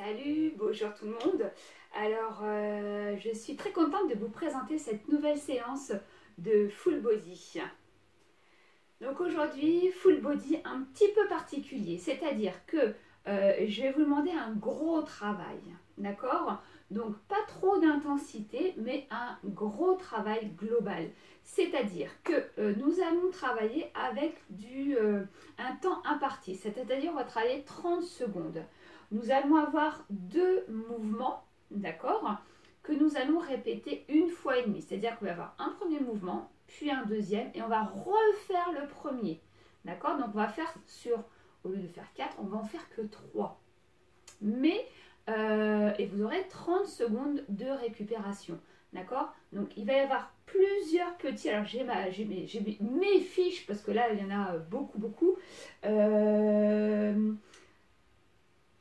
Salut, bonjour tout le monde. Alors, je suis très contente de vous présenter cette nouvelle séance de full body. Donc aujourd'hui, full body un petit peu particulier, c'est-à-dire que je vais vous demander un gros travail, d'accord? Donc pas trop d'intensité, mais un gros travail global. C'est-à-dire que nous allons travailler avec un temps imparti, c'est-à-dire on va travailler 30 secondes. Nous allons avoir deux mouvements, d'accord, que nous allons répéter une fois et demie. C'est-à-dire qu'on va avoir un premier mouvement, puis un deuxième, et on va refaire le premier. D'accord? Donc on va faire au lieu de faire 4, on va en faire que 3. Mais, et vous aurez 30 secondes de récupération. D'accord? Donc il va y avoir plusieurs petits, alors j'ai mes fiches, parce que là il y en a beaucoup.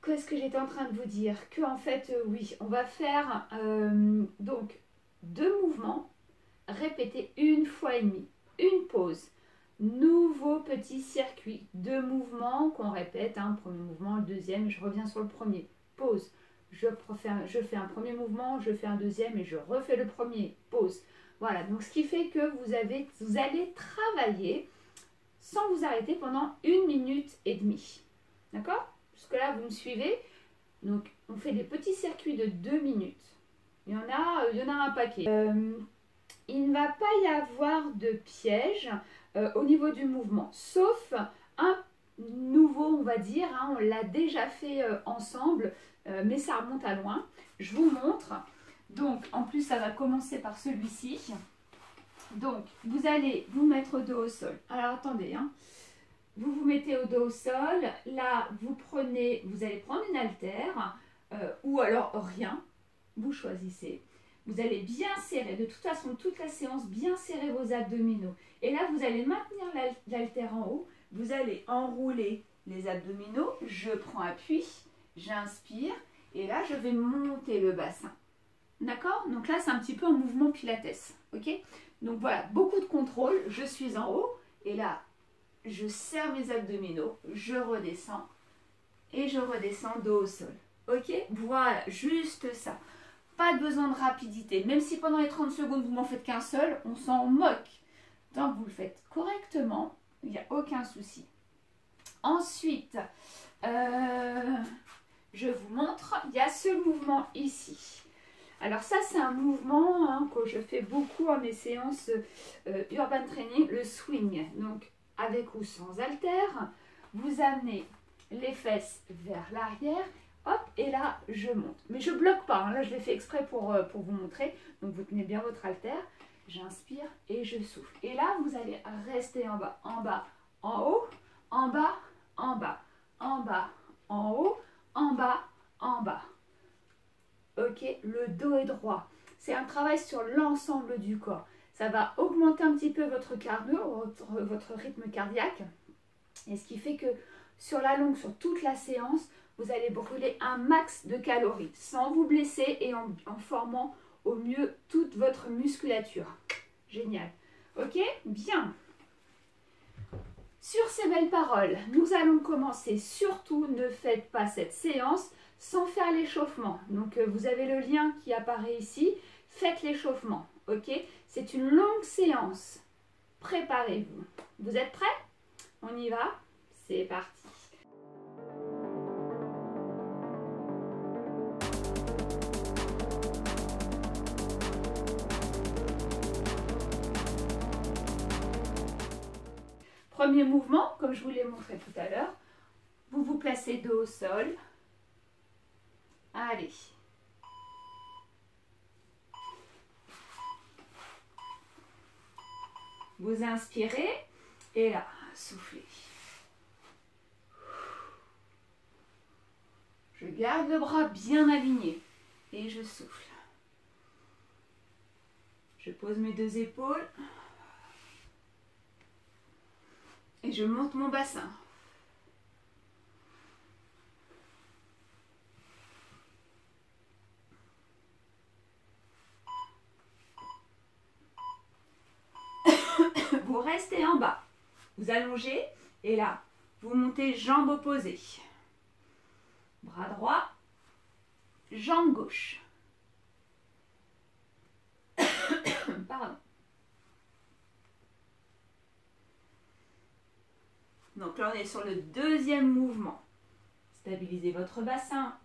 Qu'est-ce que j'étais en train de vous dire? Que en fait, oui, on va faire donc deux mouvements répétés une fois et demie. Une pause. Nouveau petit circuit. Deux mouvements qu'on répète. Un premier mouvement, le deuxième, je reviens sur le premier. Pause. Je fais un premier mouvement, je fais un deuxième et je refais le premier. Pause. Voilà, donc ce qui fait que vous allez travailler sans vous arrêter pendant 1 minute et demie. D'accord? Jusque là, vous me suivez. Donc, on fait des petits circuits de 2 minutes. Il y en a un paquet. Il ne va pas y avoir de piège au niveau du mouvement, sauf un nouveau, on va dire. On l'a déjà fait ensemble, mais ça remonte à loin. Je vous montre. Donc, en plus, ça va commencer par celui-ci. Donc, vous allez vous mettre au dos au sol. Alors, attendez, vous vous mettez au dos au sol, là vous allez prendre une haltère ou alors rien, vous choisissez. Vous allez bien serrer, de toute façon toute la séance, bien serrer vos abdominaux. Et là vous allez maintenir l'haltère en haut, vous allez enrouler les abdominaux, je prends appui, j'inspire et là je vais monter le bassin. D'accord? Donc là c'est un petit peu un mouvement pilates, ok? Donc voilà, beaucoup de contrôle, je suis en haut et là je serre mes abdominaux, je redescends et je redescends dos au sol. Ok? Voilà, juste ça. Pas besoin de rapidité. Même si pendant les 30 secondes, vous m'en faites qu'un seul, on s'en moque. Tant que vous le faites correctement, il n'y a aucun souci. Ensuite, je vous montre, il y a ce mouvement ici. Alors ça, c'est un mouvement que je fais beaucoup à mes séances Urban Training, le swing. Donc, avec ou sans haltère, vous amenez les fesses vers l'arrière, hop, et là, je monte. Mais je ne bloque pas, là, je l'ai fait exprès pour vous montrer. Donc, vous tenez bien votre haltère, j'inspire et je souffle. Et là, vous allez rester en bas, en haut, en bas, en bas, en bas, en haut, en bas, en bas. Ok, le dos est droit. C'est un travail sur l'ensemble du corps. Ça va augmenter un petit peu votre cardio, votre rythme cardiaque. Et ce qui fait que sur la longue, sur toute la séance, vous allez brûler un max de calories sans vous blesser et en formant au mieux toute votre musculature. Génial. Ok, bien. Sur ces belles paroles, nous allons commencer. Surtout, ne faites pas cette séance sans faire l'échauffement. Donc, vous avez le lien qui apparaît ici. Faites l'échauffement. Ok, c'est une longue séance. Préparez-vous. Vous êtes prêts? On y va? C'est parti. Premier mouvement, comme je vous l'ai montré tout à l'heure. Vous vous placez dos au sol. Allez. Vous inspirez et là, soufflez. Je garde le bras bien aligné et je souffle. Je pose mes deux épaules et je monte mon bassin. Vous restez en bas, vous allongez et là, vous montez jambes opposées. Bras droit, jambe gauche. Pardon. Donc là, on est sur le deuxième mouvement. Stabilisez votre bassin.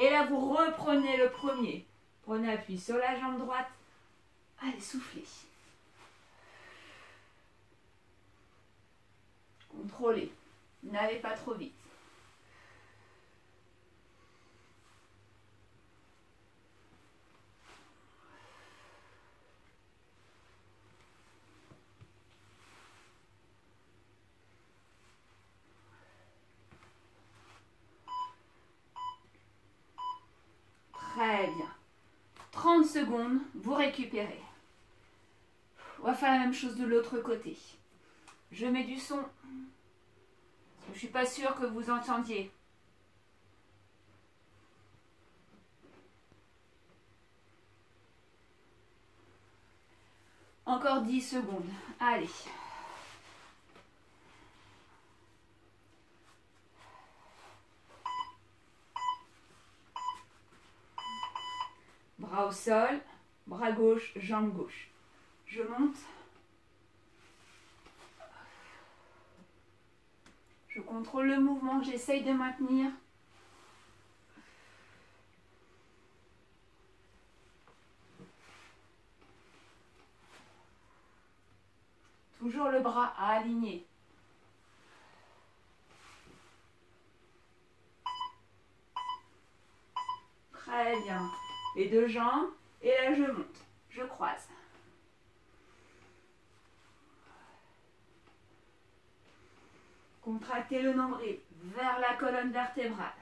Et là, vous reprenez le premier. Prenez appui sur la jambe droite. Allez, soufflez. Contrôlez. N'allez pas trop vite. Très bien. 30 secondes, vous récupérez. On va faire la même chose de l'autre côté. Je mets du son. Je ne suis pas sûre que vous entendiez. Encore 10 secondes. Allez. Bras au sol, bras gauche, jambe gauche. Je monte. Je contrôle le mouvement, j'essaye de maintenir. Toujours le bras à aligner. Très bien. Les deux jambes. Et là, je monte. Je croise. Contractez le nombril vers la colonne vertébrale.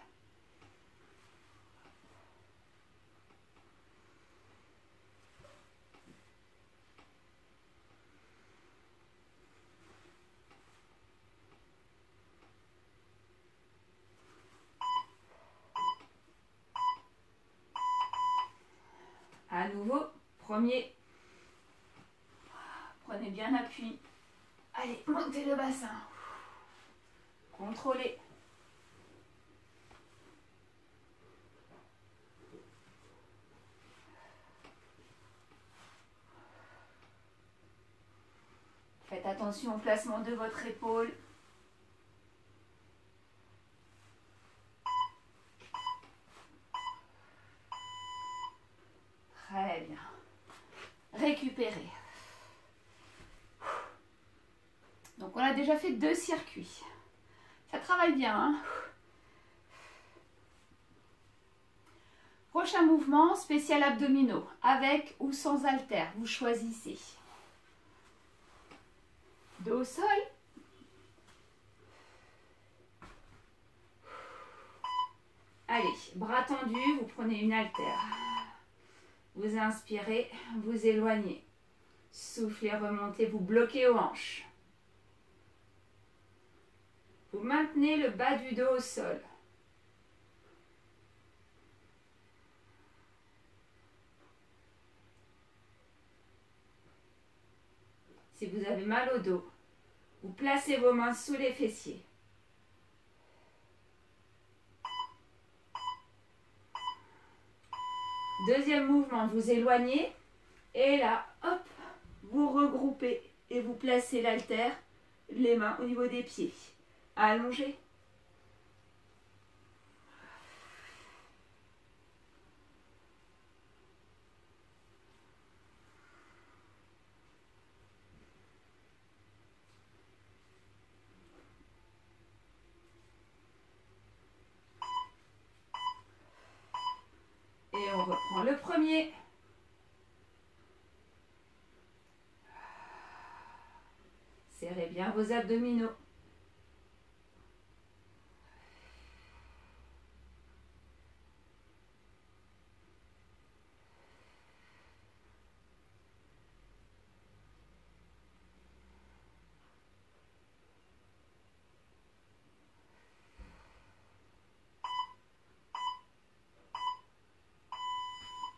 À nouveau, premier. Prenez bien appui. Allez, montez le bassin. Contrôlez. Faites attention au placement de votre épaule. Très bien. Récupérez. Donc on a déjà fait 2 circuits. Ça travaille bien, hein? Prochain mouvement, spécial abdominaux. Avec ou sans haltère, vous choisissez. Dos au sol. Allez, bras tendus, vous prenez une haltère. Vous inspirez, vous éloignez. Soufflez, remontez, vous bloquez aux hanches. Vous maintenez le bas du dos au sol. Si vous avez mal au dos, vous placez vos mains sous les fessiers. Deuxième mouvement, vous éloignez et là, hop, vous regroupez et vous placez l'haltère, les mains au niveau des pieds. Allongez. Et on reprend le premier. Serrez bien vos abdominaux.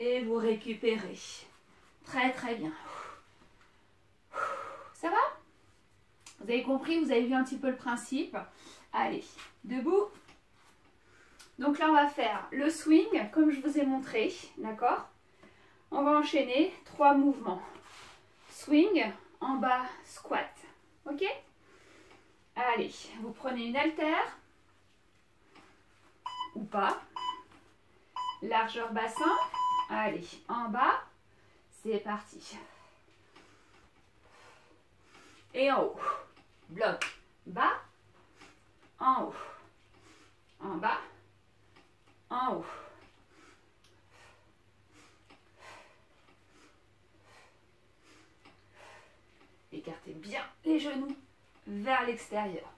Et vous récupérez. Très très bien. Ça va? Vous Vous avez compris, vous avez vu un petit peu le principe. Allez, debout. Donc là, on va faire le swing, comme je vous ai montré, d'accord? On va enchaîner 3 mouvements. Swing, en bas, squat. Ok? Allez, vous prenez une haltère, ou pas. Largeur bassin. Allez, en bas, c'est parti. Et en haut. Bloc, bas, en haut. En bas, en haut. Écartez bien les genoux vers l'extérieur.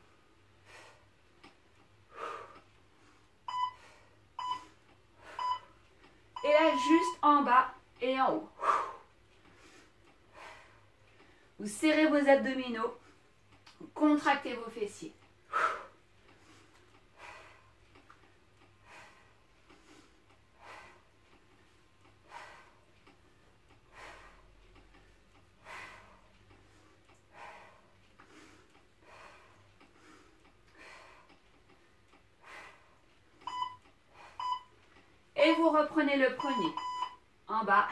Et là, juste en bas et en haut. Vous serrez vos abdominaux, vous contractez vos fessiers. Et vous reprenez le premier. En bas,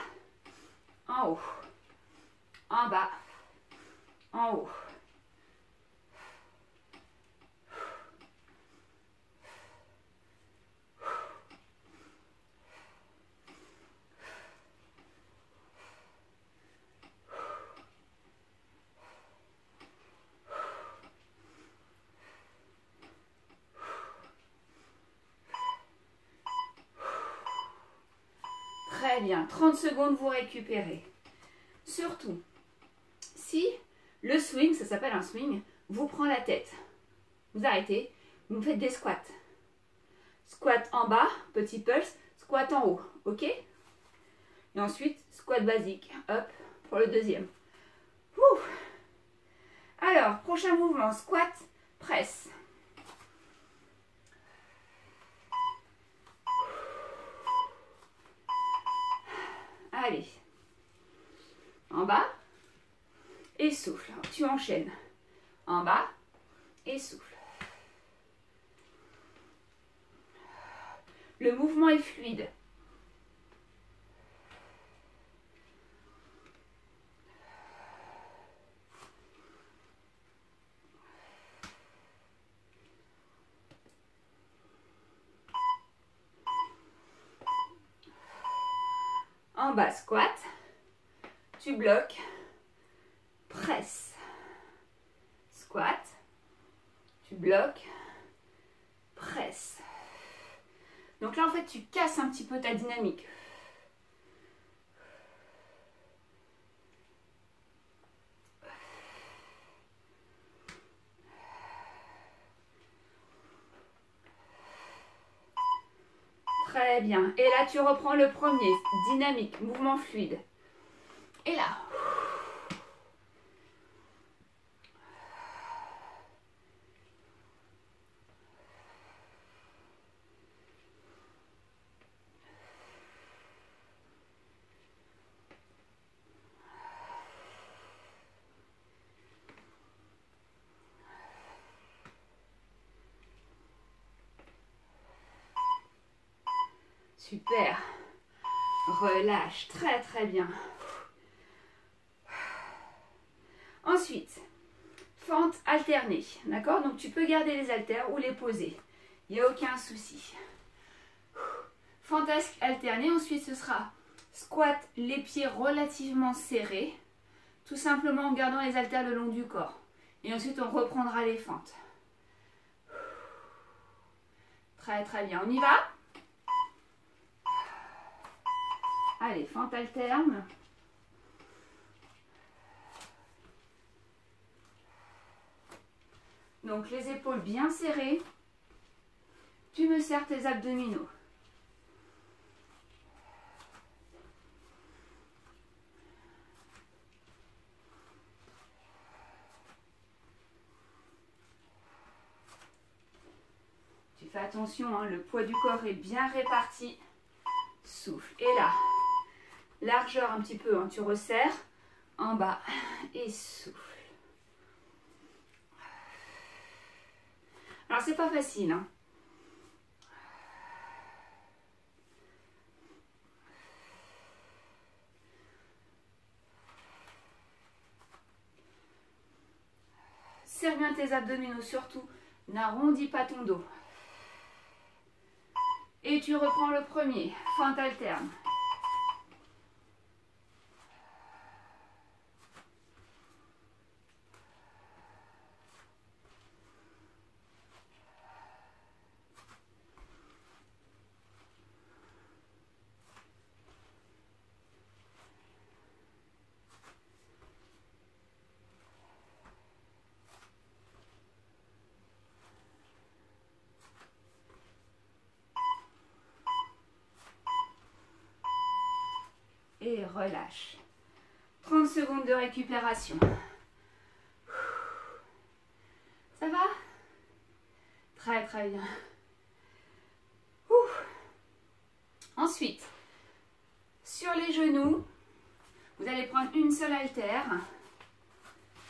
en haut, en bas, en haut. Très bien, 30 secondes, vous récupérez. Surtout, si le swing, ça s'appelle un swing, vous prend la tête, vous arrêtez, vous faites des squats. Squat en bas, petit pulse, squat en haut, ok? Et ensuite, squat basique, hop, pour le deuxième. Ouh. Alors, prochain mouvement, squat, presse. Allez, en bas, et souffle. Alors, tu enchaînes. En bas, et souffle. Le mouvement est fluide. En bas, squat. Tu bloques. Presse. Squat. Tu bloques. Presse. Donc là, en fait, tu casses un petit peu ta dynamique. Très bien. Et là, tu reprends le premier. Dynamique, mouvement fluide. Et là. Super. Relâche. Très très bien. Ensuite, fente alternée. D'accord? Donc tu peux garder les haltères ou les poser. Il n'y a aucun souci. Fente alternée. Ensuite, ce sera squat, les pieds relativement serrés. Tout simplement en gardant les haltères le long du corps. Et ensuite, on reprendra les fentes. Très très bien. On y va? Allez, fente alterne. Donc les épaules bien serrées. Tu me serres tes abdominaux. Tu fais attention, hein, le poids du corps est bien réparti. Souffle. Et là, largeur un petit peu, hein, tu resserres. En bas et souffle. Alors, c'est pas facile, hein. Serre bien tes abdominaux surtout. N'arrondis pas ton dos. Et tu reprends le premier. Fente alterne. Et relâche. 30 secondes de récupération. Ça va? Très très bien. Ensuite, sur les genoux, vous allez prendre une seule haltère.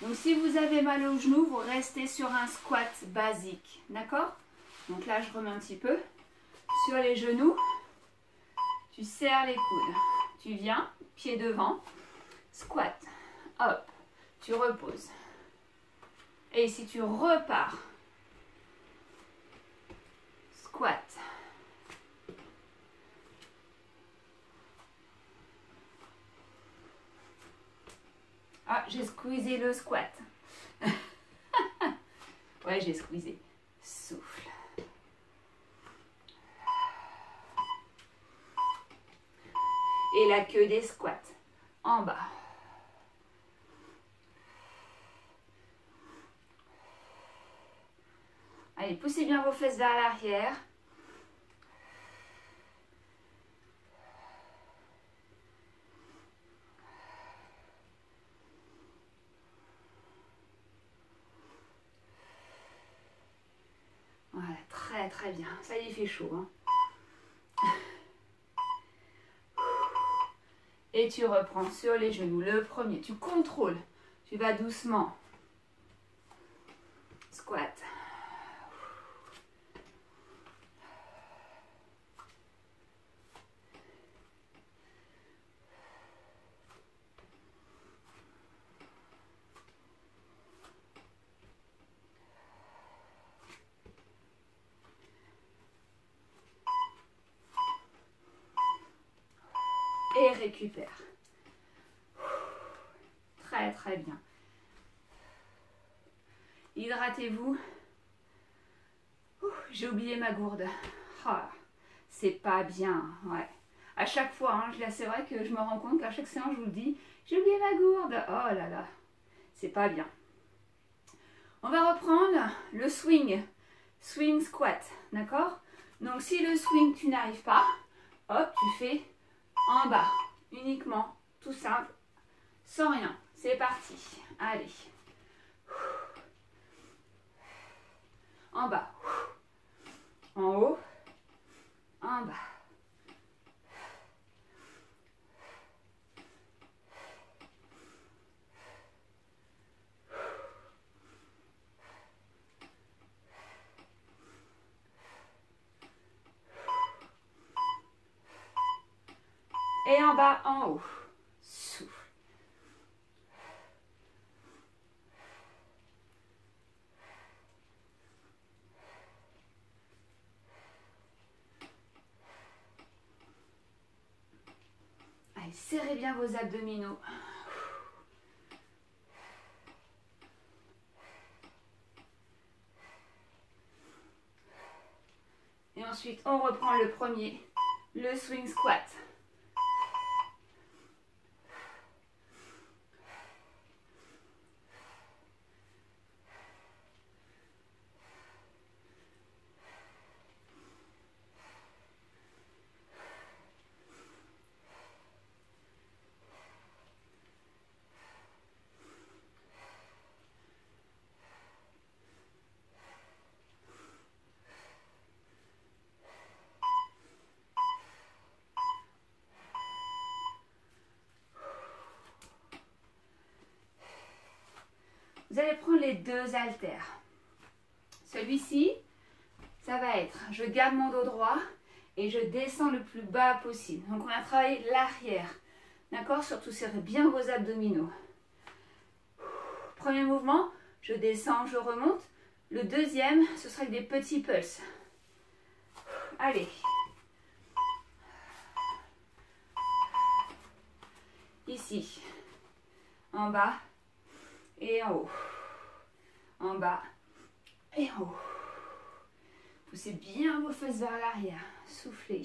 Donc si vous avez mal aux genoux, vous restez sur un squat basique. D'accord? Donc là, je remets un petit peu. Sur les genoux, tu serres les coudes. Tu viens, pied devant, squat, hop, tu reposes. Et ici, tu repars. Squat. Ah, j'ai squeezé le squat. Ouais, j'ai squeezé. Souffle. Et la queue des squats. En bas. Allez, poussez bien vos fesses vers l'arrière. Voilà, très très bien. Ça y est, il fait chaud, hein. Et tu reprends sur les genoux. Le premier, tu contrôles. Tu vas doucement. Squat. Et récupère. Très très bien. Hydratez-vous. J'ai oublié ma gourde. Oh, c'est pas bien. Ouais. À chaque fois, hein, c'est vrai que je me rends compte qu'à chaque séance, je vous le dis, j'ai oublié ma gourde. Oh là là, c'est pas bien. On va reprendre le swing. Swing squat. D'accord? Donc si le swing, tu n'arrives pas, hop, tu fais en bas. Uniquement, tout simple, sans rien. C'est parti. Allez. En bas. En haut. En bas. Et en bas, en haut. Souffle. Allez, serrez bien vos abdominaux. Et ensuite, on reprend le premier, le swing squat. Vous allez prendre les deux haltères. Celui-ci, ça va être, je garde mon dos droit et je descends le plus bas possible. Donc on a travaillé l'arrière, d'accord? Surtout serrez bien vos abdominaux. Premier mouvement, je descends, je remonte. Le deuxième, ce sera avec des petits pulses. Allez. Ici, en bas et en haut. En bas et en haut. Poussez bien vos fesses vers l'arrière. Soufflez.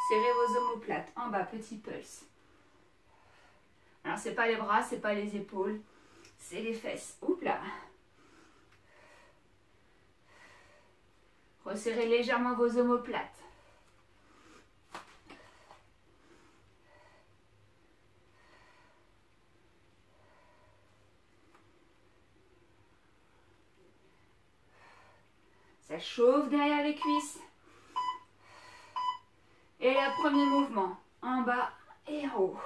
Serrez vos omoplates. En bas, petit pulse. Alors, c'est pas les bras, c'est pas les épaules, c'est les fesses. Oups là. Resserrez légèrement vos omoplates. Ça chauffe derrière les cuisses. Et le premier mouvement, en bas et en haut.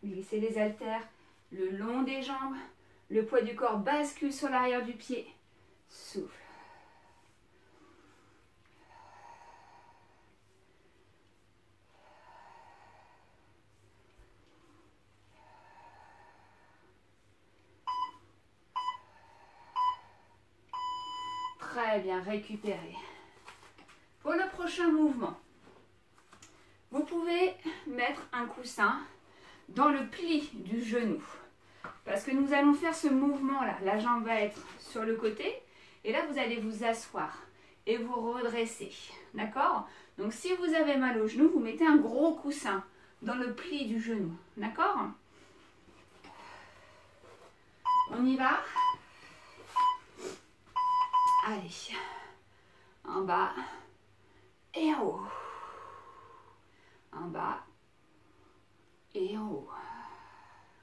Glissez les haltères le long des jambes. Le poids du corps bascule sur l'arrière du pied. Souffle. Très bien, récupérez. Pour le prochain mouvement, vous pouvez mettre un coussin dans le pli du genou. Parce que nous allons faire ce mouvement-là. La jambe va être sur le côté. Et là, vous allez vous asseoir et vous redresser. D'accord? Donc, si vous avez mal au genou, vous mettez un gros coussin dans le pli du genou. D'accord? On y va? Allez. En bas et en haut. En bas et en haut.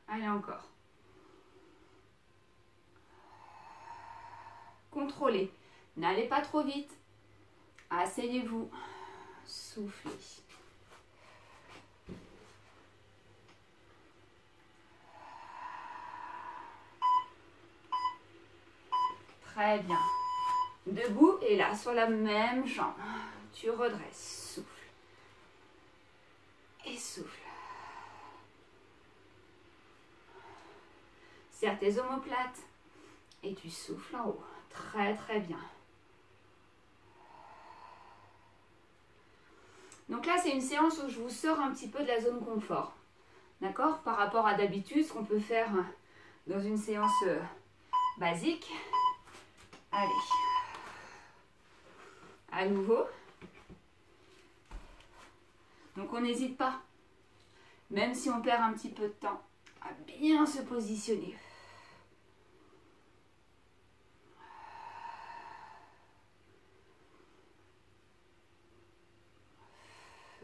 Allez, encore. Contrôlez. N'allez pas trop vite. Asseyez-vous. Soufflez. Très bien. Debout et là, sur la même jambe. Tu redresses. Souffle. Et souffle. Serre tes omoplates. Et tu souffles en haut. Très très bien. Donc là, c'est une séance où je vous sors un petit peu de la zone confort. D'accord? Par rapport à d'habitude, ce qu'on peut faire dans une séance basique. Allez. À nouveau. Donc on n'hésite pas, même si on perd un petit peu de temps, à bien se positionner.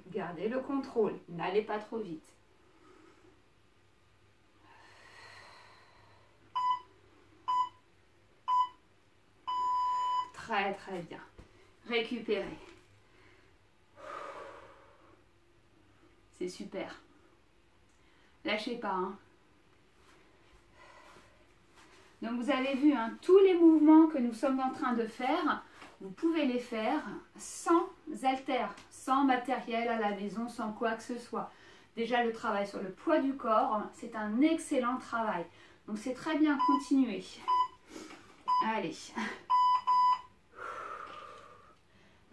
Gardez le contrôle, n'allez pas trop vite. Très très bien. Récupérez. C'est super. Lâchez pas. Hein. Donc vous avez vu, hein, tous les mouvements que nous sommes en train de faire, vous pouvez les faire sans haltères, sans matériel à la maison, sans quoi que ce soit. Déjà le travail sur le poids du corps, c'est un excellent travail. Donc c'est très bien, continuez. Allez.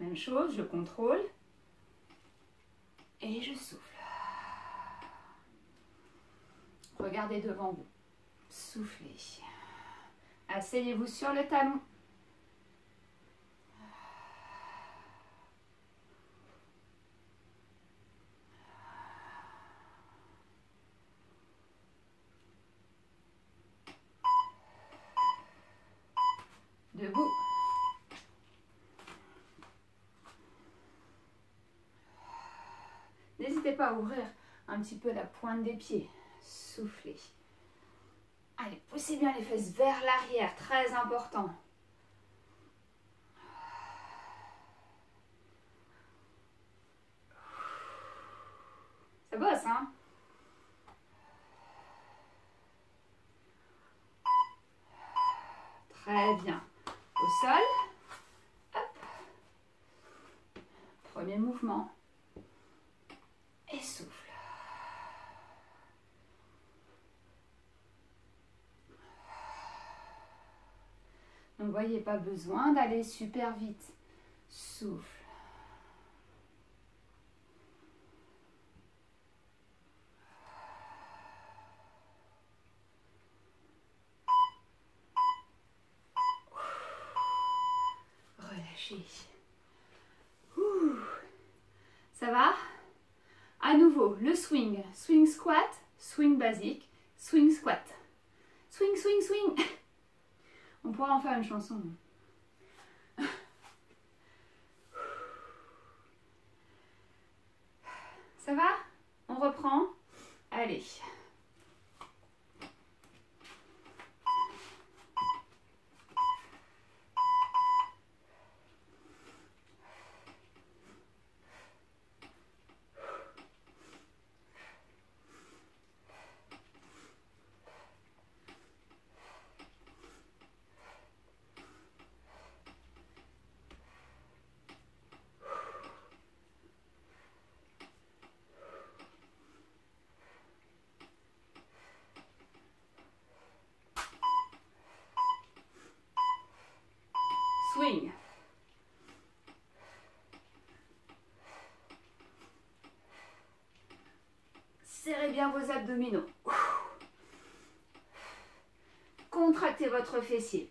Même chose, je contrôle. Et je souffle. Regardez devant vous. Soufflez. Asseyez-vous sur le talon. Debout. N'hésitez pas à ouvrir un petit peu la pointe des pieds. soufflez. Allez, poussez bien les fesses vers l'arrière, très important. Ça bosse, hein? Très bien. Au sol. Hop. Premier mouvement. Et souffle. Donc, vous voyez, pas besoin d'aller super vite. Souffle. Relâchez. Ouh. Ça va? À nouveau, le swing. Swing squat, swing basique, swing squat. Swing, swing, swing. On pourra en faire une chanson. Ça va? On reprend? Allez. Swing. Serrez bien vos abdominaux. Contractez votre fessier.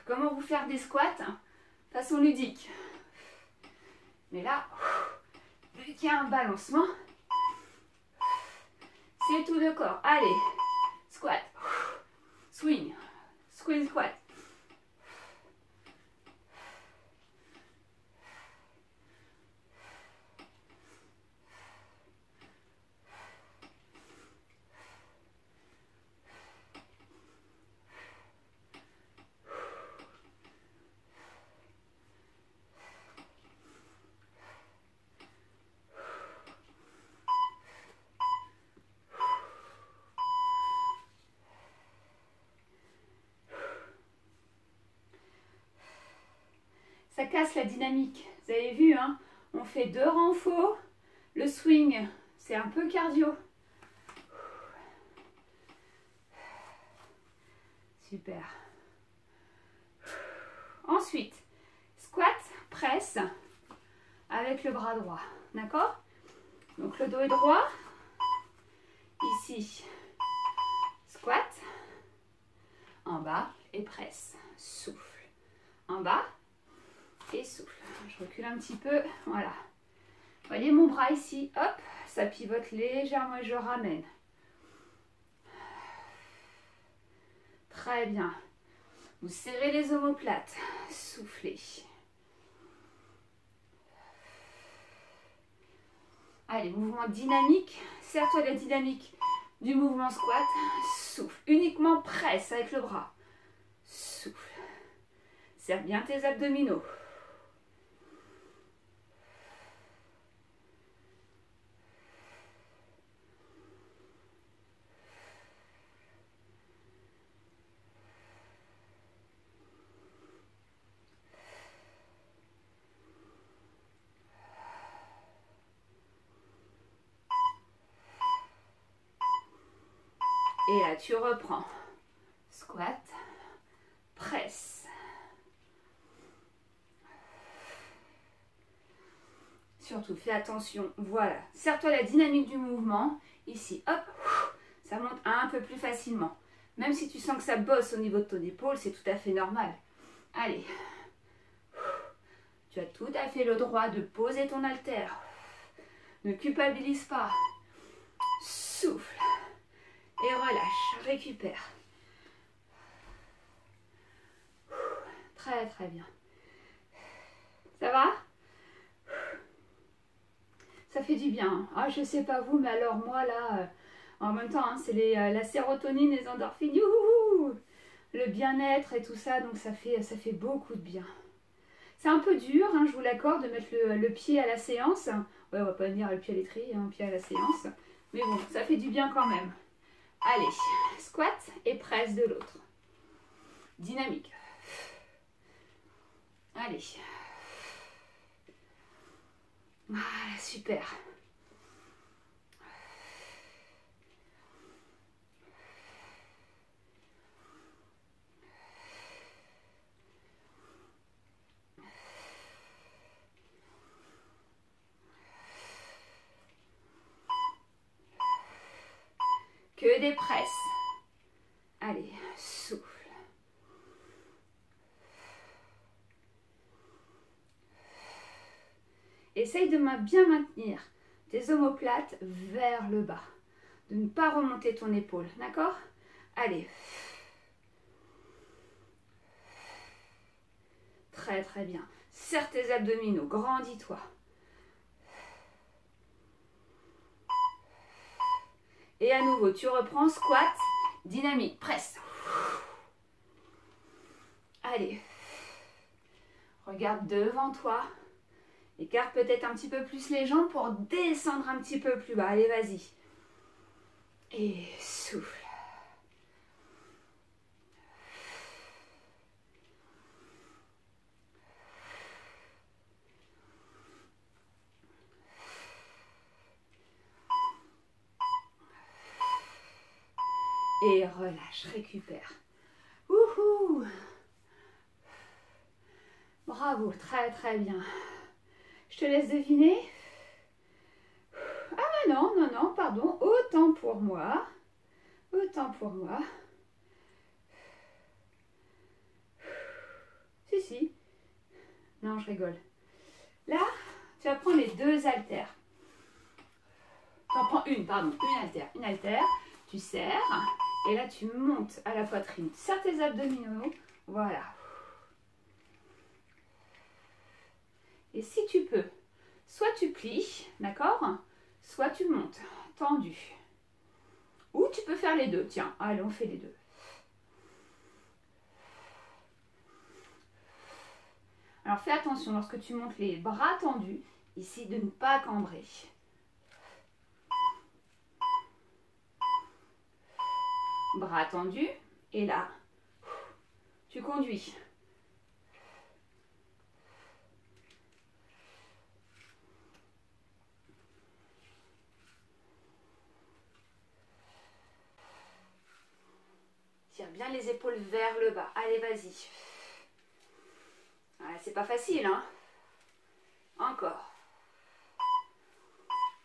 Comment vous faire des squats façon ludique. Mais là, vu qu'il y a un balancement, c'est tout le corps. Allez, squat, swing, swing, squat. Ça casse la dynamique. Vous avez vu, hein? On fait 2 rangs faux. Le swing, c'est un peu cardio. Super. Ensuite, squat, presse avec le bras droit. D'accord? Donc le dos est droit. Ici, squat. En bas et presse. Souffle. En bas. Et souffle. Je recule un petit peu. Voilà. Vous voyez mon bras ici. Hop. Ça pivote légèrement et je ramène. Très bien. Vous serrez les omoplates. Soufflez. Allez, mouvement dynamique. Serre-toi la dynamique du mouvement squat. Souffle. Uniquement presse avec le bras. Souffle. Serre bien tes abdominaux. Et là, tu reprends. Squat, presse. Surtout, fais attention. Voilà. Serre-toi la dynamique du mouvement. Ici, hop, ça monte un peu plus facilement. Même si tu sens que ça bosse au niveau de ton épaule, c'est tout à fait normal. Allez. Tu as tout à fait le droit de poser ton haltère. Ne culpabilise pas. Souffle. Et relâche, récupère. Très très bien. Ça va? fait du bien. Ah, je sais pas vous, mais alors moi là, en même temps, hein, c'est la sérotonine, les endorphines, youhou, le bien-être et tout ça, donc ça fait beaucoup de bien. C'est un peu dur, hein, je vous l'accorde, de mettre le pied à la séance. Ouais, on va pas dire le pied à l'étrier, hein, pied à la séance. Mais bon, ça fait du bien quand même. Allez, squat et presse de l'autre. Dynamique. Allez. Voilà, super. Que des presses. Allez, souffle. Essaye de bien maintenir tes omoplates vers le bas. De ne pas remonter ton épaule, d'accord? Allez. Très très bien. Serre tes abdominaux, grandis-toi. Et à nouveau, tu reprends, squat, dynamique, presse. Allez. Regarde devant toi. Écarte peut-être un petit peu plus les jambes pour descendre un petit peu plus bas. Allez, vas-y. Et souffle. Et relâche, récupère. Wouhou! Bravo, très très bien. Je te laisse deviner. Ah non, non, non, pardon. Autant pour moi. Autant pour moi. Si, si. Non, je rigole. Là, tu vas prendre les deux haltères. Tu en prends une, pardon, une haltère. Une haltère, tu serres. Et là, tu montes à la poitrine. Serre tes abdominaux. Voilà. Et si tu peux, soit tu plies, d'accord? Soit tu montes, tendu. Ou tu peux faire les deux. Tiens, allez, on fait les deux. Alors fais attention lorsque tu montes les bras tendus, ici de ne pas cambrer. Bras tendus, et là, tu conduis. Tire bien les épaules vers le bas. Allez, vas-y. Voilà, c'est pas facile, hein? Encore.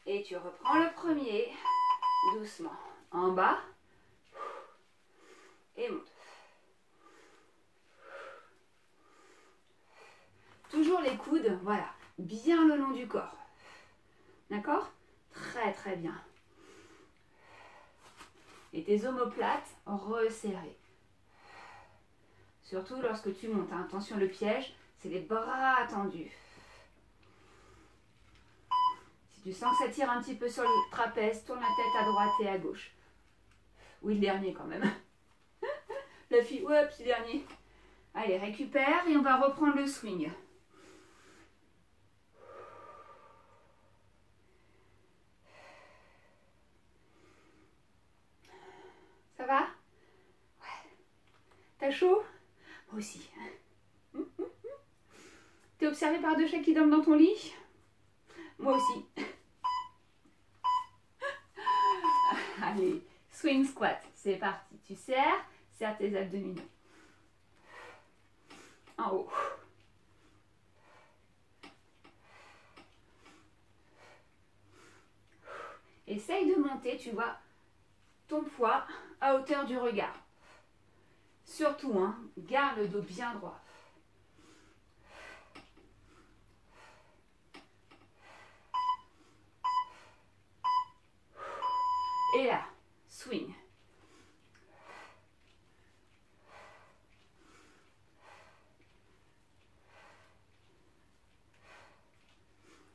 Et tu reprends le premier, doucement. En bas. Et monte. Toujours les coudes, voilà, bien le long du corps. D'accord? Très très bien. Et tes omoplates resserrées. Surtout lorsque tu montes. Hein. Attention, le piège, c'est les bras tendus. Si tu sens que ça tire un petit peu sur le trapèze, tourne la tête à droite et à gauche. Oui, le dernier quand même. La fille, ouais, petit dernier. Allez, récupère et on va reprendre le swing. Ça va? Ouais. T'as chaud? Moi aussi. T'es observé par deux chats qui dorment dans ton lit? Moi aussi. Allez, swing squat, c'est parti. Tu serres tes abdominaux. En haut. Essaye de monter, tu vois, ton poids à hauteur du regard. Surtout, hein, garde le dos bien droit. Et là, swing.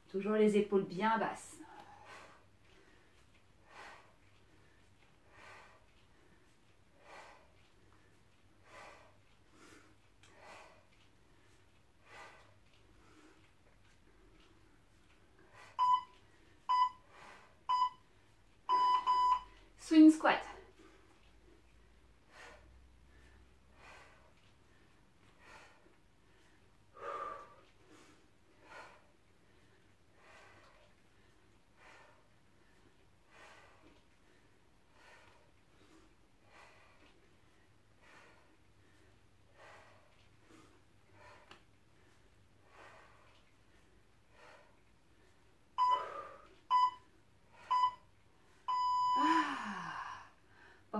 Toujours les épaules bien basses.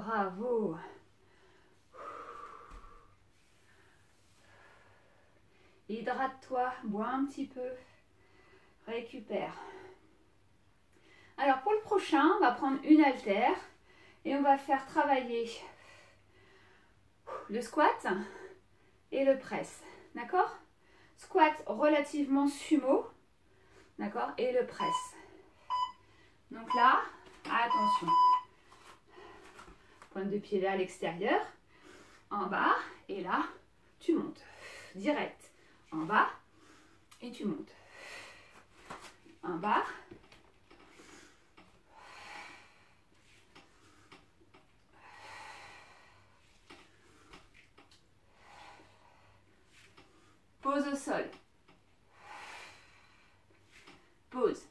Bravo. Hydrate-toi, bois un petit peu. Récupère. Alors pour le prochain, on va prendre une haltère et on va faire travailler le squat et le press. D'accord? Squat relativement sumo. D'accord? Et le press. Donc là, attention. Pointe de pied vers l'extérieur. En bas. Et là, tu montes. Direct. En bas. Et tu montes. En bas. Pose au sol. Pose.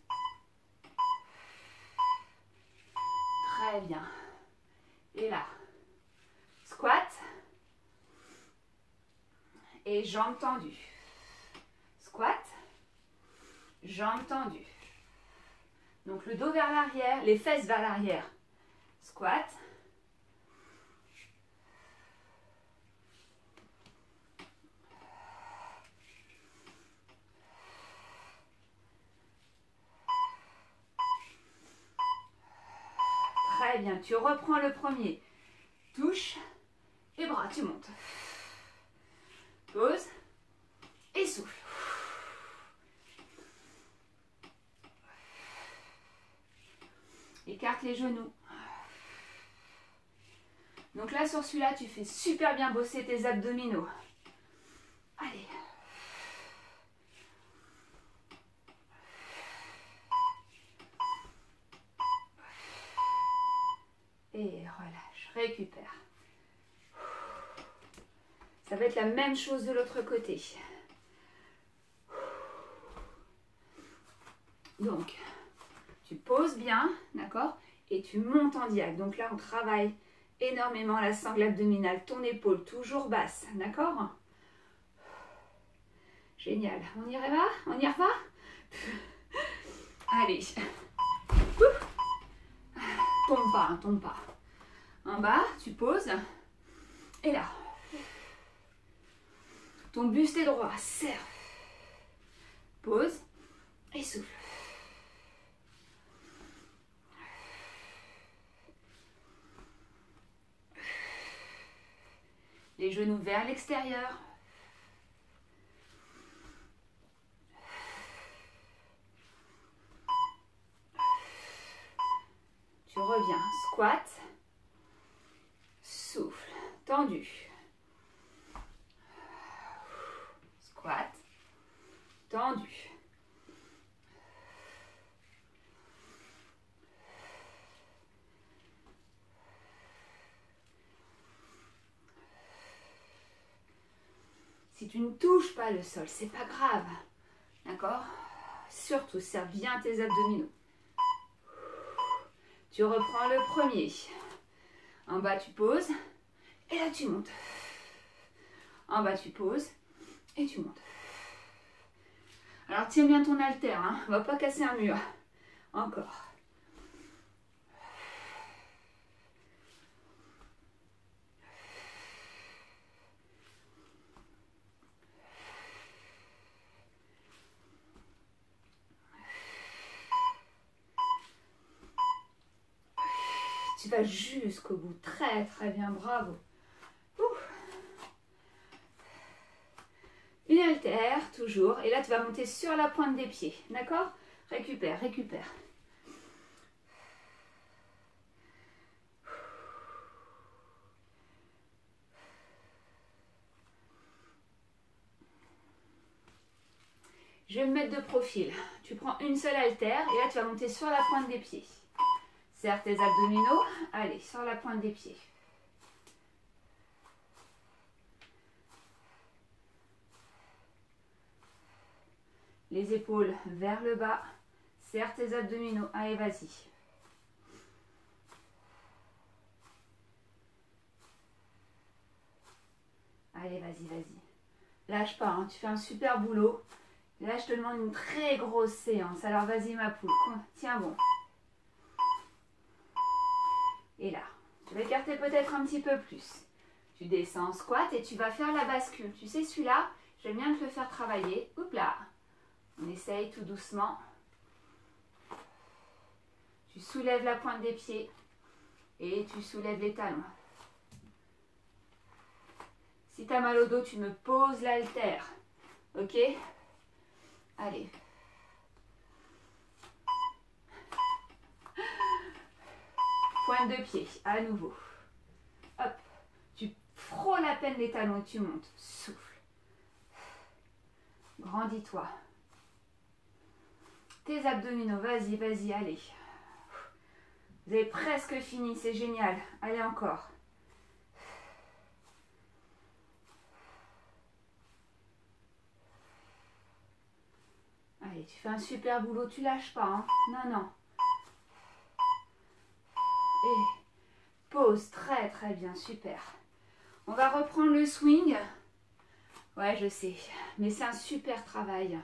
Très bien. Et là, squat. Et jambes tendues. Squat. Jambes tendues. Donc le dos vers l'arrière, les fesses vers l'arrière. Squat. Très bien, tu reprends le premier. Touche et bras, tu montes. Pose et souffle. Écarte les genoux. Donc là, sur celui-là, tu fais super bien bosser tes abdominaux. Allez. Et relâche, récupère. Ça va être la même chose de l'autre côté. Donc, tu poses bien, d'accord? Et tu montes en diagonale. Donc là, on travaille énormément la sangle abdominale. Ton épaule toujours basse, d'accord? Génial. On y va? On y va? Allez. Tombe pas, hein, tombe pas. En bas, tu poses. Et là. Ton buste est droit. Serre. Pose. Et souffle. Les genoux vers l'extérieur. Tu reviens. Squat. Souffle. Tendu. Squat. Tendu. Si tu ne touches pas le sol, c'est pas grave. D'accord? Surtout, serre bien tes abdominaux. Tu reprends le premier. En bas, tu poses. Et là, tu montes. En bas, tu poses. Et tu montes. Alors, tiens bien ton haltère. Hein. On ne va pas casser un mur. Encore. Tu vas jusqu'au bout. Très, très bien. Bravo. Une haltère, toujours. Et là, tu vas monter sur la pointe des pieds. D'accord? Récupère, récupère. Je vais me mettre de profil. Tu prends une seule haltère et là, tu vas monter sur la pointe des pieds. Serre tes abdominaux. Allez, sur la pointe des pieds. Les épaules vers le bas. Serre tes abdominaux. Allez, vas-y. Allez, vas-y, vas-y. Lâche pas, hein. Tu fais un super boulot. Là, je te demande une très grosse séance. Alors, vas-y, ma poule. Tiens bon. Et là, tu Tu vas écarter peut-être un petit peu plus. Tu descends en squat et tu vas faire la bascule. Tu sais, celui-là, j'aime bien te le faire travailler. Oups là. On essaye tout doucement. Tu soulèves la pointe des pieds et tu soulèves les talons. Si tu as mal au dos, tu me poses l'haltère. Ok? Allez. Pointe de pied, à nouveau. Hop. Tu frôles à peine les talons et tu montes. Souffle. Grandis-toi. Tes abdominaux, vas-y, vas-y, allez. Vous avez presque fini, c'est génial. Allez encore. Allez, tu fais un super boulot, tu lâches pas, hein. Non, non. Et pause, très très bien, super. On va reprendre le swing. Ouais, je sais, mais c'est un super travail.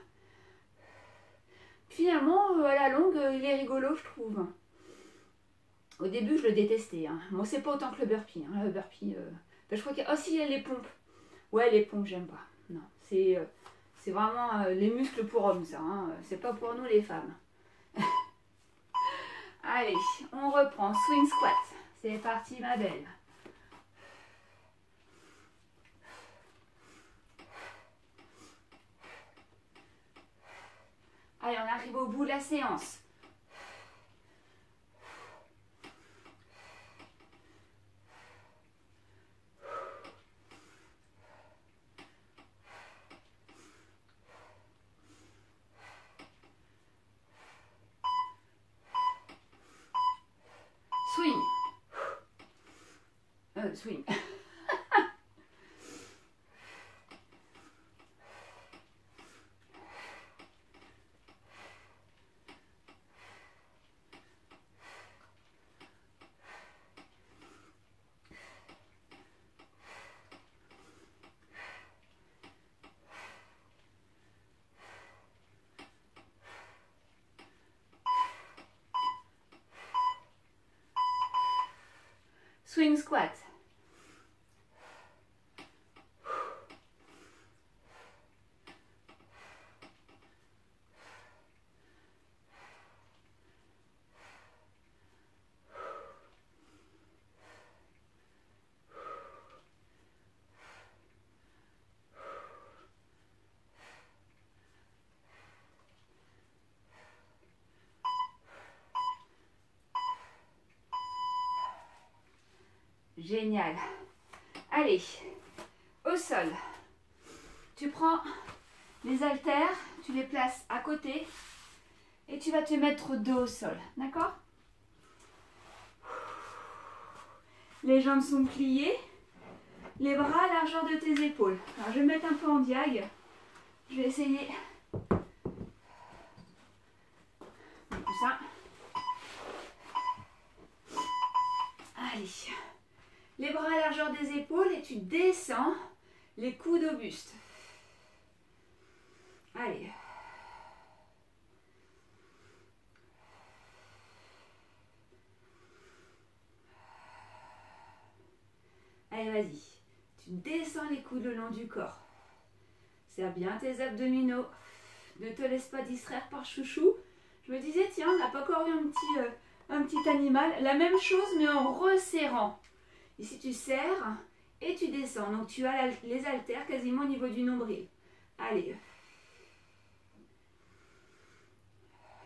Finalement, à la longue, il est rigolo, je trouve. Au début, je le détestais. Hein. Moi, c'est pas autant que le burpee. Hein. Le burpee, je crois qu'il y a... Oh, si, il y a les pompes. Ouais, les pompes, j'aime pas. Non, c'est vraiment les muscles pour hommes, ça. Hein. C'est pas pour nous, les femmes. Allez, on reprend. Swing squat. C'est parti, ma belle. Allez, on arrive au bout de la séance. Swing. Swing. Swing squat. Génial. Allez, au sol. Tu prends les haltères, tu les places à côté et tu vas te mettre dos au sol. D'accord? Les jambes sont pliées. Les bras à la largeur de tes épaules. Alors, je vais me mettre un peu en diag. Je vais essayer. Tout ça. Allez. Les bras à la largeur des épaules et tu descends les coudes au buste. Allez. Allez, vas-y. Tu descends les coudes le long du corps. Serre bien tes abdominaux. Ne te laisse pas distraire par chouchou. Je me disais, tiens, on n'a pas encore eu un petit animal. La même chose, mais en resserrant. Ici, tu serres et tu descends. Donc, tu as les haltères quasiment au niveau du nombril. Allez.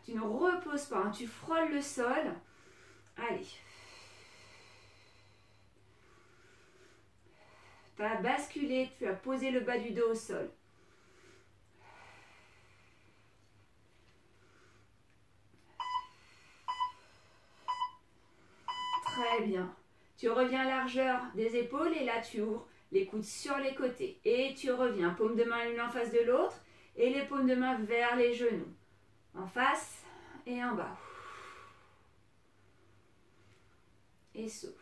Tu ne reposes pas. Hein. Tu frôles le sol. Allez. Tu as basculé. Tu as posé le bas du dos au sol. Très bien. Tu reviens à largeur des épaules et là tu ouvres les coudes sur les côtés. Et tu reviens, paume de main l'une en face de l'autre et les paumes de main vers les genoux. En face et en bas. Et souffle.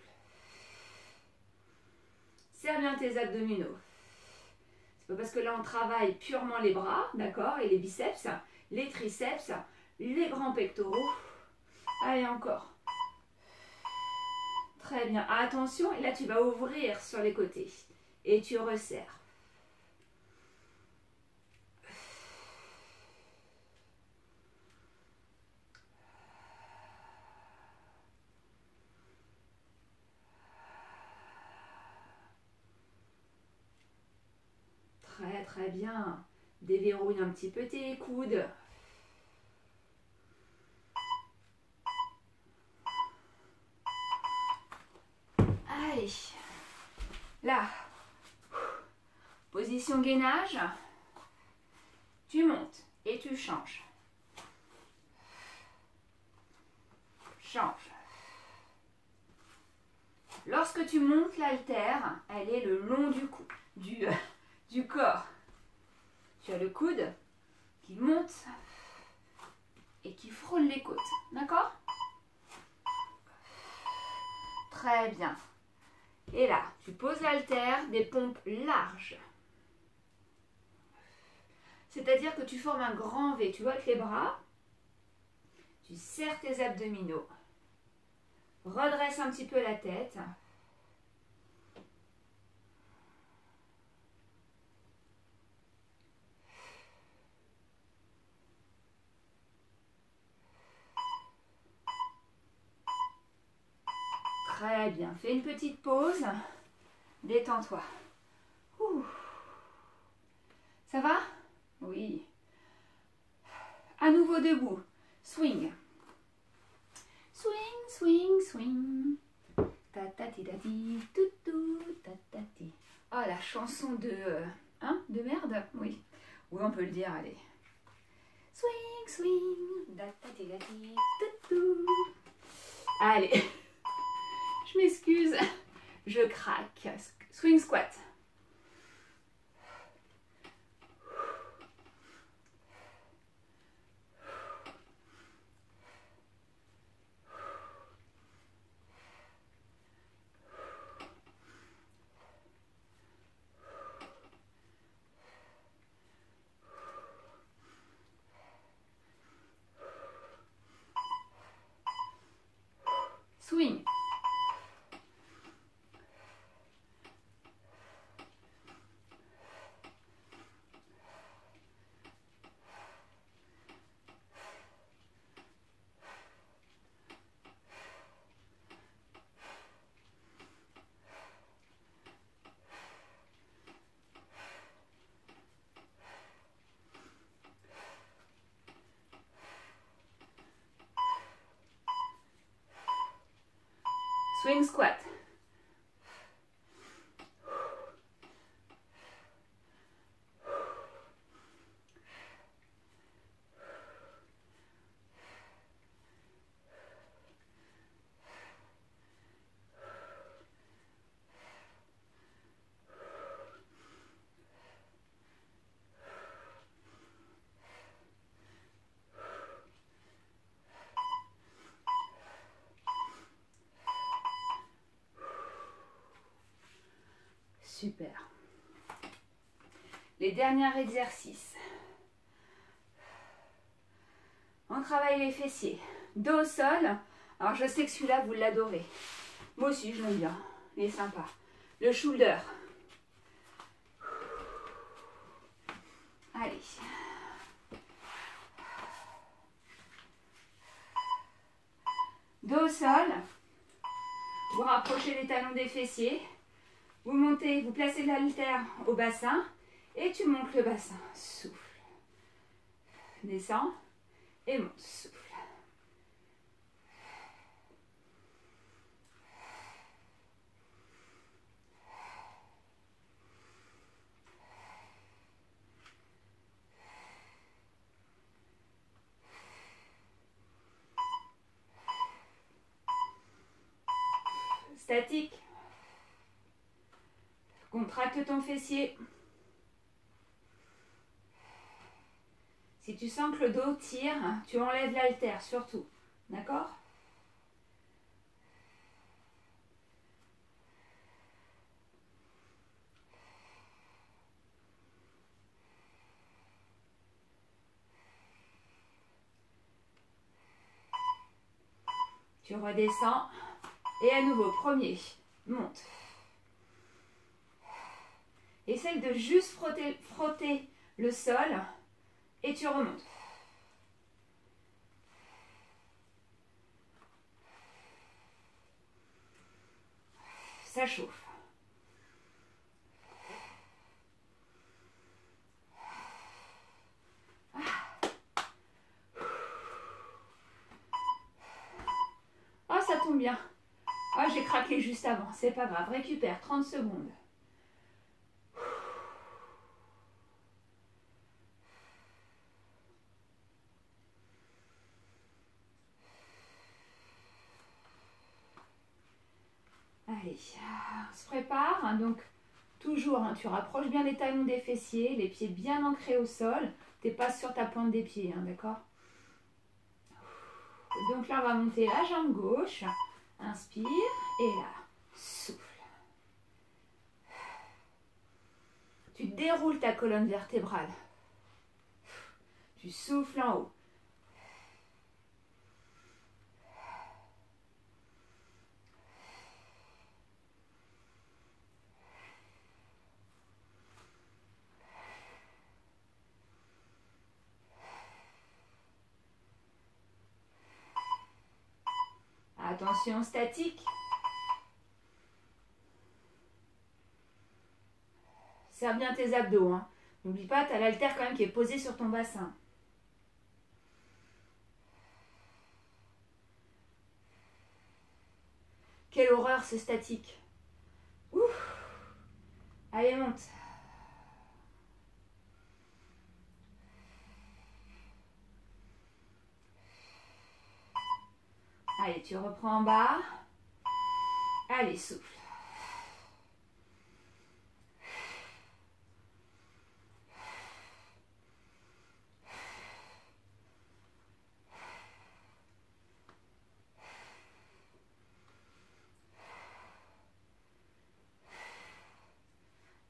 Serre bien tes abdominaux. C'est pas parce que là on travaille purement les bras, d'accord, et les biceps, les triceps, les grands pectoraux. Allez encore. Très bien. Attention, et là tu vas ouvrir sur les côtés. Et tu resserres. Très très bien. Déverrouille un petit peu tes coudes. Allez. Là. Position gainage. Tu montes et tu changes. Change. Lorsque tu montes l'haltère, elle est le long du cou, du corps. Tu as le coude qui monte et qui frôle les côtes. D'accord? Très bien. Et là, tu poses l'haltère, des pompes larges. C'est-à-dire que tu formes un grand V. Tu vois avec les bras, tu serres tes abdominaux. Redresse un petit peu la tête. Très bien. Fais une petite pause. Détends-toi. Ça va? Oui. À nouveau debout. Swing. Swing, swing, swing. Ta ta ti ta ti, toutou, ta ta ti. Oh, la chanson de... de merde? Oui. Oui, on peut le dire, allez. Swing, swing, ta ta ti ta ti, toutou. Allez. Je m'excuse. Je craque. Swing squat. Swing. Swing squat. Super. Les derniers exercices. On travaille les fessiers. Dos au sol. Alors je sais que celui-là, vous l'adorez. Moi aussi, je l'aime bien. Il est sympa. Le shoulder. Allez. Dos au sol. Vous rapprochez les talons des fessiers. Vous montez, vous placez l'haltère au bassin et tu montes le bassin. Souffle. Descends et monte. Souffle. Statique. Contracte ton fessier. Si tu sens que le dos tire, tu enlèves l'haltère surtout. D'accord? Tu redescends. Et à nouveau, premier, monte. Essaye de juste frotter le sol et tu remontes. Ça chauffe. Ah, ça tombe bien. Ah, j'ai craqué juste avant. C'est pas grave. Récupère 30 secondes. Allez, on se prépare. Donc, toujours, hein, tu rapproches bien les talons des fessiers, les pieds bien ancrés au sol. Tu n'es pas sur ta pointe des pieds, hein, d'accord? Donc là, on va monter la jambe gauche. Inspire et là, souffle. Tu déroules ta colonne vertébrale. Tu souffles en haut. Attention statique. Serre bien tes abdos. Hein. N'oublie pas, tu as l'haltère quand même qui est posé sur ton bassin. Quelle horreur ce statique. Ouf. Allez, monte. Allez, tu reprends en bas. Allez, souffle.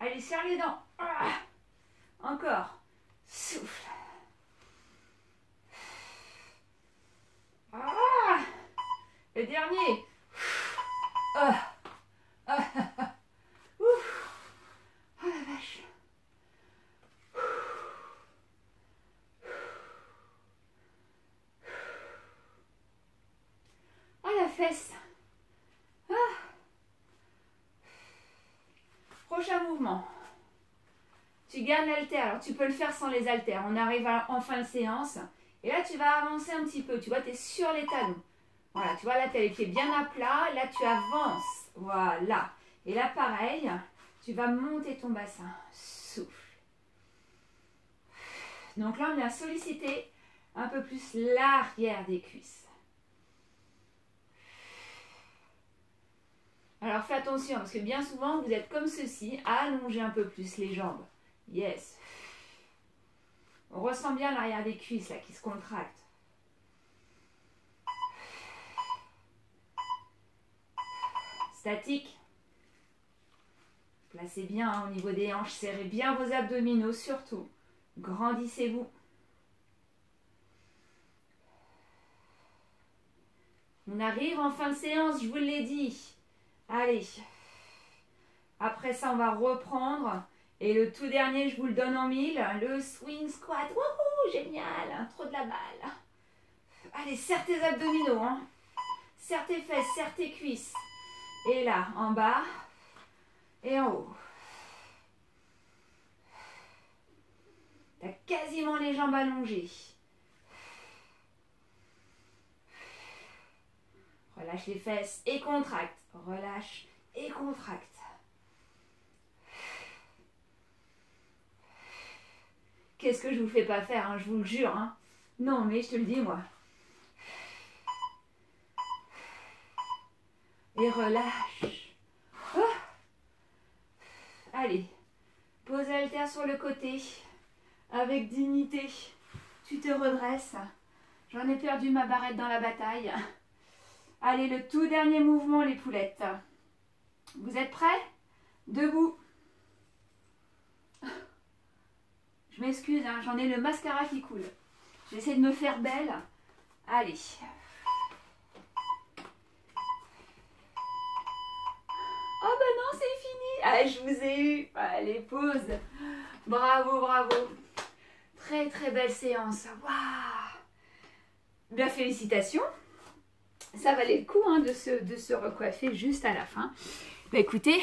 Allez, serre les dents. Ah. Encore. Souffle. Ah. Le dernier. Ah. Ah. Ouf. Oh la vache. Oh la fesse. Ah. Prochain mouvement. Tu gardes l'haltère. Alors tu peux le faire sans les haltères. On arrive en fin de séance. Et là tu vas avancer un petit peu. Tu vois, tu es sur les talons. Voilà, tu vois, là tu as les pieds bien à plat. Là tu avances. Voilà. Et là pareil, tu vas monter ton bassin. Souffle. Donc là on vient solliciter un peu plus l'arrière des cuisses. Alors fais attention parce que bien souvent vous êtes comme ceci, allongez un peu plus les jambes. Yes. On ressent bien l'arrière des cuisses là qui se contractent. Statique. Placez bien hein, au niveau des hanches, serrez bien vos abdominaux surtout. Grandissez-vous. On arrive en fin de séance, je vous l'ai dit. Allez. Après ça, on va reprendre. Et le tout dernier, je vous le donne en 1000. Le swing squat. Wouhou, génial. Trop de la balle. Allez, serre tes abdominaux. Hein. Serre tes fesses, serre tes cuisses. Et là, en bas et en haut. Tu as quasiment les jambes allongées. Relâche les fesses et contracte. Relâche et contracte. Qu'est-ce que je vous fais pas faire, hein, je vous le jure. Hein. Non, mais je te le dis, moi. Et relâche. Oh. Allez, pose haltère sur le côté. Avec dignité. Tu te redresses. J'en ai perdu ma barrette dans la bataille. Allez, le tout dernier mouvement, les poulettes. Vous êtes prêts? Debout. Je m'excuse, hein, j'en ai le mascara qui coule. J'essaie de me faire belle. Allez. Ah, je vous ai eu. Ah, les pauses. Bravo, bravo. Très, très belle séance. Waouh. Bien, félicitations. Ça valait le coup hein, de se recoiffer juste à la fin. Bah écoutez,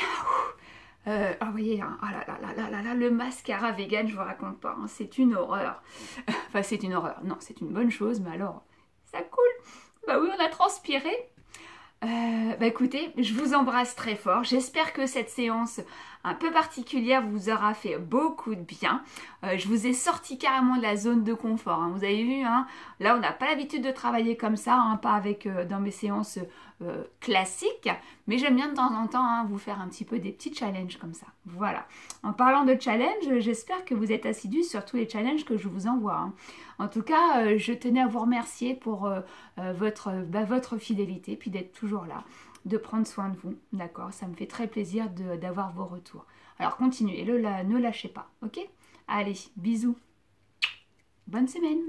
vous voyez, hein, oh là, là, là, là, là, là, le mascara vegan, je vous raconte pas, hein, c'est une horreur. Enfin, c'est une horreur. Non, c'est une bonne chose, mais alors, ça coule. Bah oui, on a transpiré. Bah écoutez, je vous embrasse très fort. J'espère que cette séance un peu particulière vous aura fait beaucoup de bien. Je vous ai sorti carrément de la zone de confort. Hein. Vous avez vu, hein, là on n'a pas l'habitude de travailler comme ça, hein, pas avec dans mes séances classiques, mais j'aime bien de temps en temps hein, vous faire un petit peu des petits challenges comme ça. Voilà. En parlant de challenge, j'espère que vous êtes assidus sur tous les challenges que je vous envoie. Hein. En tout cas, je tenais à vous remercier pour votre fidélité, puis d'être toujours là, de prendre soin de vous, d'accord? Ça me fait très plaisir d'avoir vos retours. Alors continuez, ne lâchez pas, ok? Allez, bisous. Bonne semaine.